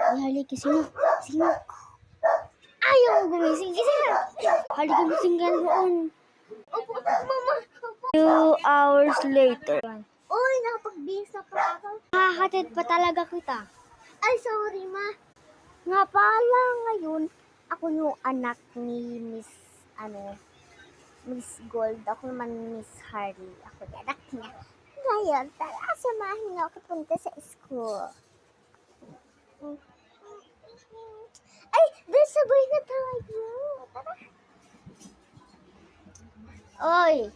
Ay, halika, sino? Sino? Ayaw ko gumising. Gising na. Halika, gising ka doon. Opo, mama. 2 hours later. Uy, nakapagbihis na pa ako. Hahatid pa talaga kita. Ay, sorry, ma. Nga pala ngayon, ako yung anak ni Miss Gold. Ako naman Miss Harley. Ako yung anak niya. Ngayon, tara, samahin niyo ako punta sa school. Ay, dahil sabay na tayo. Tara. Oy!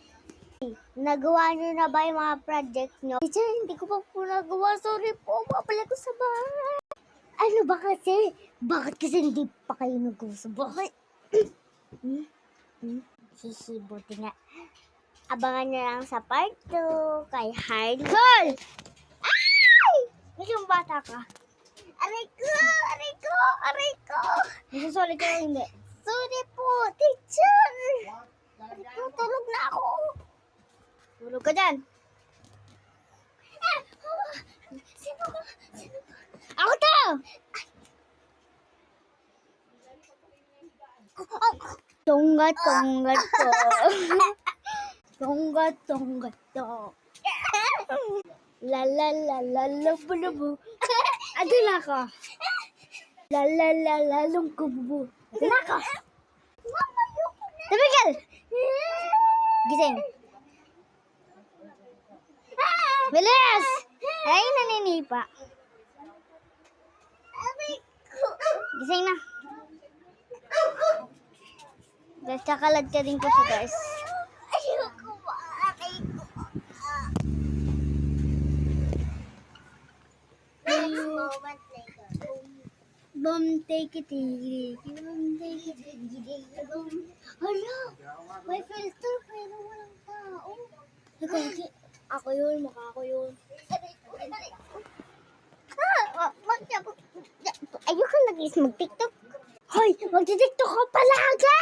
Nagawa niyo na ba yung mga project niyo? Teacher, hindi ko pa po nagawa. Sorry po, mapala ko sa bahay. Ano ba kasi? Bakit kasi hindi pa kayo nag-usap? Bakit? Buti nga. Abangan niyo lang sa part 2 kay Harley. Gol! Ay! Yung bata ka. Aray ko! Aray ko! Aray ko! Nasusulit ka o hindi? Sorry po, teacher! Aray ko, tulog na ako. Tulog ka dyan. Sino ka? Sino ka? Ako to! Tunggat to. Tunggat to. La la la la lubu lubu. Ado na ka. La la la la lumkubu. Ado na ka. Mama, yoko na. Tumigil! Gising. Bilis! Ay, naninipa. Aray ko. Gising na. Guys, kakalad ka din ko siya, guys. Ayoko ba? Aray ko. Next moment later. Boom, take it easy. Boom, take it easy. Boom. Hala, may filter pero walang tao. Ako yun, mukha ko yun. Aray ko, aray ko. Ayoko nag-is mag-tiktok. Hoy, magti-tiktok ka palagi!